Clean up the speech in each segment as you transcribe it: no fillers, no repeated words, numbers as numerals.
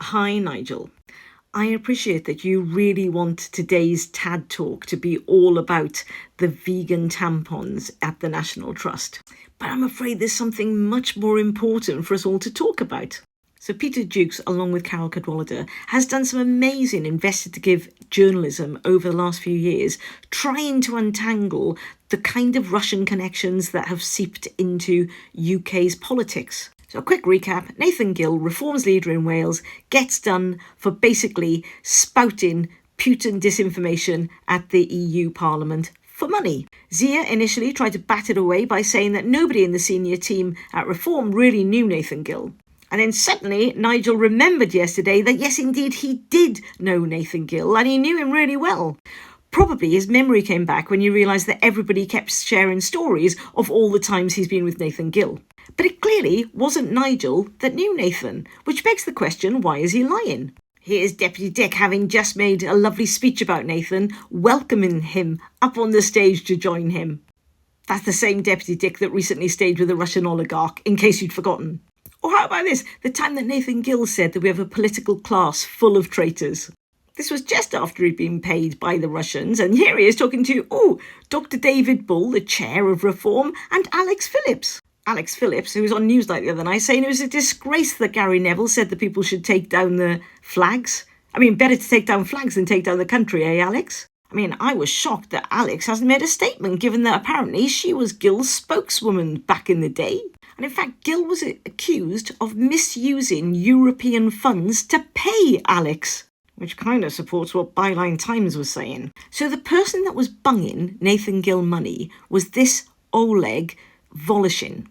Hi, Nigel. I appreciate that you really want today's TAD talk to be all about the vegan tampons at the National Trust. But I'm afraid there's something much more important for us all to talk about. So Peter Jukes, along with Carol Cadwallader, has done some amazing investigative journalism over the last few years, trying to untangle the kind of Russian connections that have seeped into UK's politics. So a quick recap, Nathan Gill, Reform's leader in Wales, gets done for basically spouting Putin disinformation at the EU Parliament for money. Zia initially tried to bat it away by saying that nobody in the senior team at Reform really knew Nathan Gill. And then suddenly Nigel remembered yesterday that yes, indeed, he did know Nathan Gill and he knew him really well. Probably his memory came back when you realised that everybody kept sharing stories of all the times he's been with Nathan Gill. But it clearly wasn't Nigel that knew Nathan, which begs the question, why is he lying? Here's Deputy Dick having just made a lovely speech about Nathan, welcoming him up on the stage to join him. That's the same Deputy Dick that recently stayed with a Russian oligarch, in case you'd forgotten. Or how about this, the time that Nathan Gill said that we have a political class full of traitors. This was just after he'd been paid by the Russians, and here he is talking to, Dr. David Bull, the chair of Reform, and Alex Phillips. Alex Phillips, who was on Newsnight the other night, saying it was a disgrace that Gary Neville said that people should take down the flags. I mean, better to take down flags than take down the country, eh, Alex? I mean, I was shocked that Alex hasn't made a statement, given that apparently she was Gill's spokeswoman back in the day. And in fact, Gill was accused of misusing European funds to pay Alex, which kind of supports what Byline Times was saying. So the person that was bunging Nathan Gill money was this Oleg Voloshin.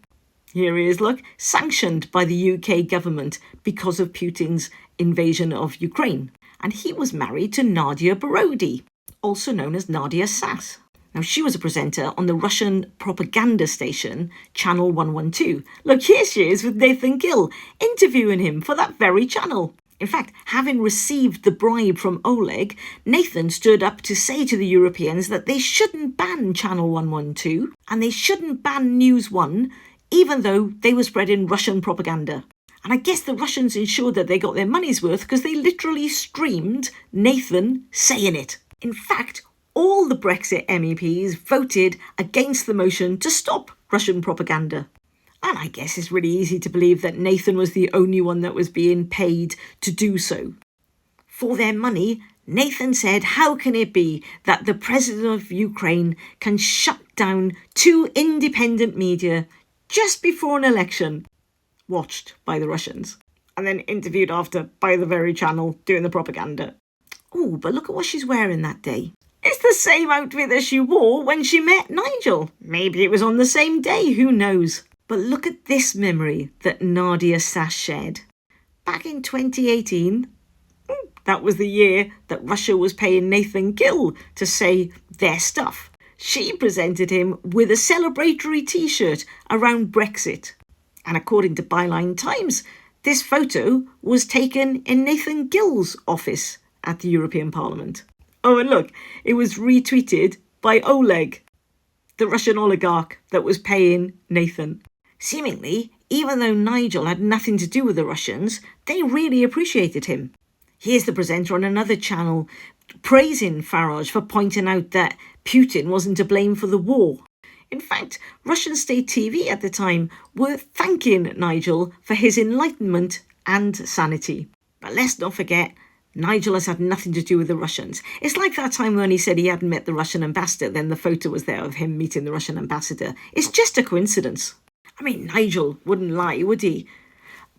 Here he is, look, sanctioned by the UK government because of Putin's invasion of Ukraine. And he was married to Nadia Borody, also known as Nadia Sass. Now, she was a presenter on the Russian propaganda station, Channel 112. Look, here she is with Nathan Gill, interviewing him for that very channel. In fact, having received the bribe from Oleg, Nathan stood up to say to the Europeans that they shouldn't ban Channel 112 and they shouldn't ban News 1, even though they were spreading Russian propaganda. And I guess the Russians ensured that they got their money's worth because they literally streamed Nathan saying it. In fact, all the Brexit MEPs voted against the motion to stop Russian propaganda. And I guess it's really easy to believe that Nathan was the only one that was being paid to do so. For their money, Nathan said, how can it be that the president of Ukraine can shut down two independent media just before an election, watched by the Russians, and then interviewed after by the very channel doing the propaganda? Oh, but look at what she's wearing that day. It's the same outfit that she wore when she met Nigel. Maybe it was on the same day, who knows? But look at this memory that Nadia Sass shared. Back in 2018, that was the year that Russia was paying Nathan Gill to say their stuff. She presented him with a celebratory t-shirt around Brexit. And according to Byline Times, this photo was taken in Nathan Gill's office at the European Parliament. Oh, and look, it was retweeted by Oleg, the Russian oligarch that was paying Nathan. Seemingly, even though Nigel had nothing to do with the Russians, they really appreciated him. Here's the presenter on another channel praising Farage for pointing out that Putin wasn't to blame for the war. In fact, Russian state TV at the time were thanking Nigel for his enlightenment and sanity. But let's not forget, Nigel has had nothing to do with the Russians. It's like that time when he said he hadn't met the Russian ambassador, then the photo was there of him meeting the Russian ambassador. It's just a coincidence. I mean, Nigel wouldn't lie, would he?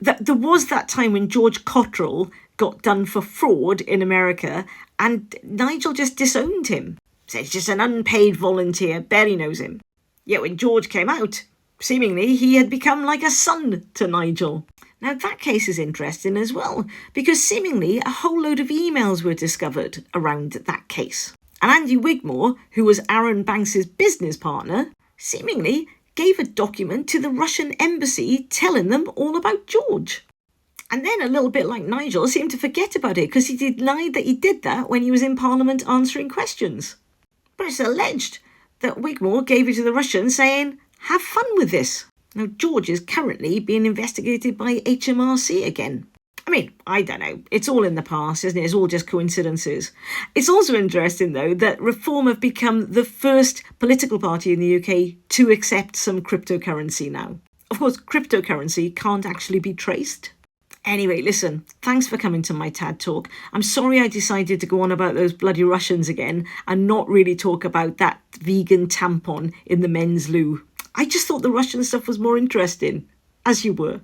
There was that time when George Cottrell got done for fraud in America and Nigel just disowned him. Said he's just an unpaid volunteer, barely knows him. Yet when George came out, seemingly he had become like a son to Nigel. Now that case is interesting as well, because seemingly a whole load of emails were discovered around that case. And Andy Wigmore, who was Aaron Banks's business partner, seemingly gave a document to the Russian embassy telling them all about George. And then, a little bit like Nigel, seemed to forget about it because he denied that he did that when he was in Parliament answering questions. But it's alleged that Wigmore gave it to the Russians saying, have fun with this. Now, George is currently being investigated by HMRC again. I mean, I don't know. It's all in the past, isn't it? It's all just coincidences. It's also interesting, though, that Reform have become the first political party in the UK to accept some cryptocurrency now. Of course, cryptocurrency can't actually be traced. Anyway, listen, thanks for coming to my TED Talk. I'm sorry I decided to go on about those bloody Russians again and not really talk about that vegan tampon in the men's loo. I just thought the Russian stuff was more interesting, as you were.